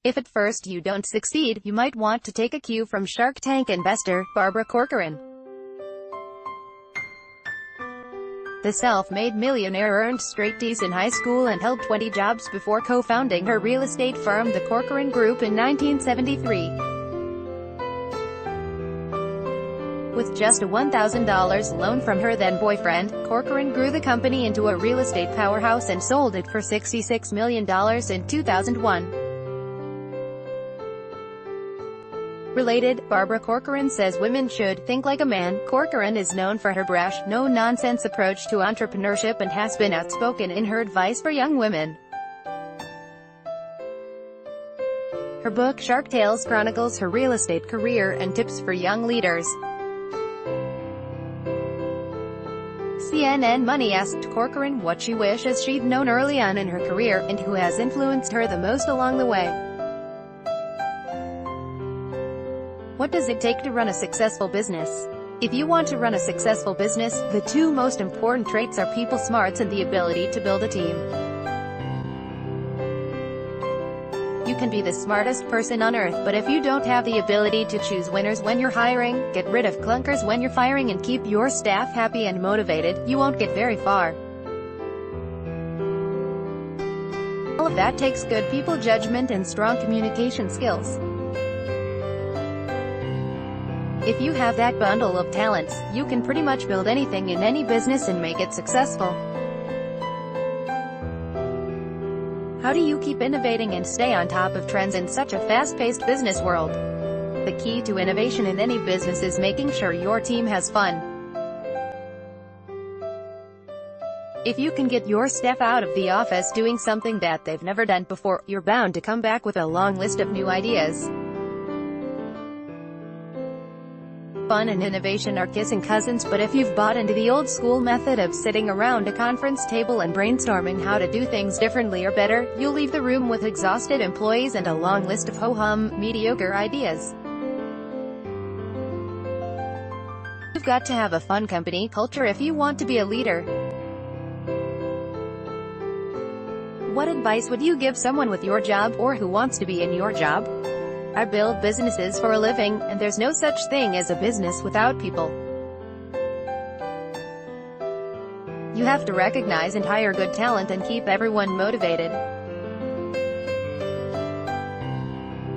If at first you don't succeed, you might want to take a cue from Shark Tank investor, Barbara Corcoran. The self-made millionaire earned straight D's in high school and held 20 jobs before co-founding her real estate firm, the Corcoran Group, in 1973. With just a $1,000 loan from her then-boyfriend, Corcoran grew the company into a real estate powerhouse and sold it for $66 million in 2001. Related, Barbara Corcoran says women should think like a man. Corcoran is known for her brash, no-nonsense approach to entrepreneurship and has been outspoken in her advice for young women. Her book Shark Tales chronicles her real estate career and tips for young leaders. CNN Money asked Corcoran what she wishes she'd known early on in her career, and who has influenced her the most along the way. What does it take to run a successful business? If you want to run a successful business, the two most important traits are people smarts and the ability to build a team. You can be the smartest person on earth, but if you don't have the ability to choose winners when you're hiring, get rid of clunkers when you're firing, and keep your staff happy and motivated, you won't get very far. All of that takes good people judgment and strong communication skills. If you have that bundle of talents, you can pretty much build anything in any business and make it successful. How do you keep innovating and stay on top of trends in such a fast-paced business world? The key to innovation in any business is making sure your team has fun. If you can get your staff out of the office doing something that they've never done before, you're bound to come back with a long list of new ideas. Fun and innovation are kissing cousins, but if you've bought into the old-school method of sitting around a conference table and brainstorming how to do things differently or better, you'll leave the room with exhausted employees and a long list of ho-hum, mediocre ideas. You've got to have a fun company culture if you want to be a leader. What advice would you give someone with your job, or who wants to be in your job? I build businesses for a living, and there's no such thing as a business without people. You have to recognize and hire good talent and keep everyone motivated.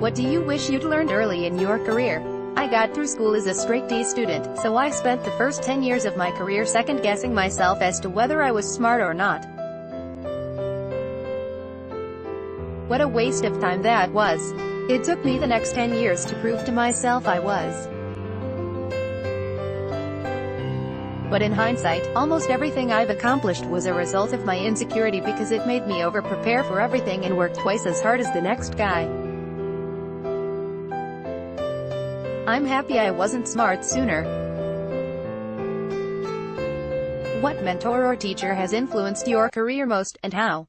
What do you wish you'd learned early in your career? I got through school as a straight D student, so I spent the first 10 years of my career second-guessing myself as to whether I was smart or not. What a waste of time that was. It took me the next 10 years to prove to myself I was. But in hindsight, almost everything I've accomplished was a result of my insecurity, because it made me over-prepare for everything and work twice as hard as the next guy. I'm happy I wasn't smart sooner. What mentor or teacher has influenced your career most, and how?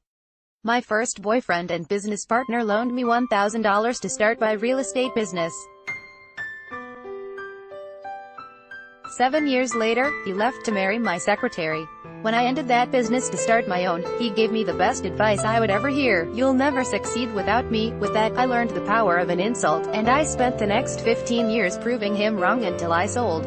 My first boyfriend and business partner loaned me $1,000 to start my real estate business. 7 years later, he left to marry my secretary. When I ended that business to start my own, he gave me the best advice I would ever hear: "You'll never succeed without me." With that, I learned the power of an insult, and I spent the next 15 years proving him wrong until I sold.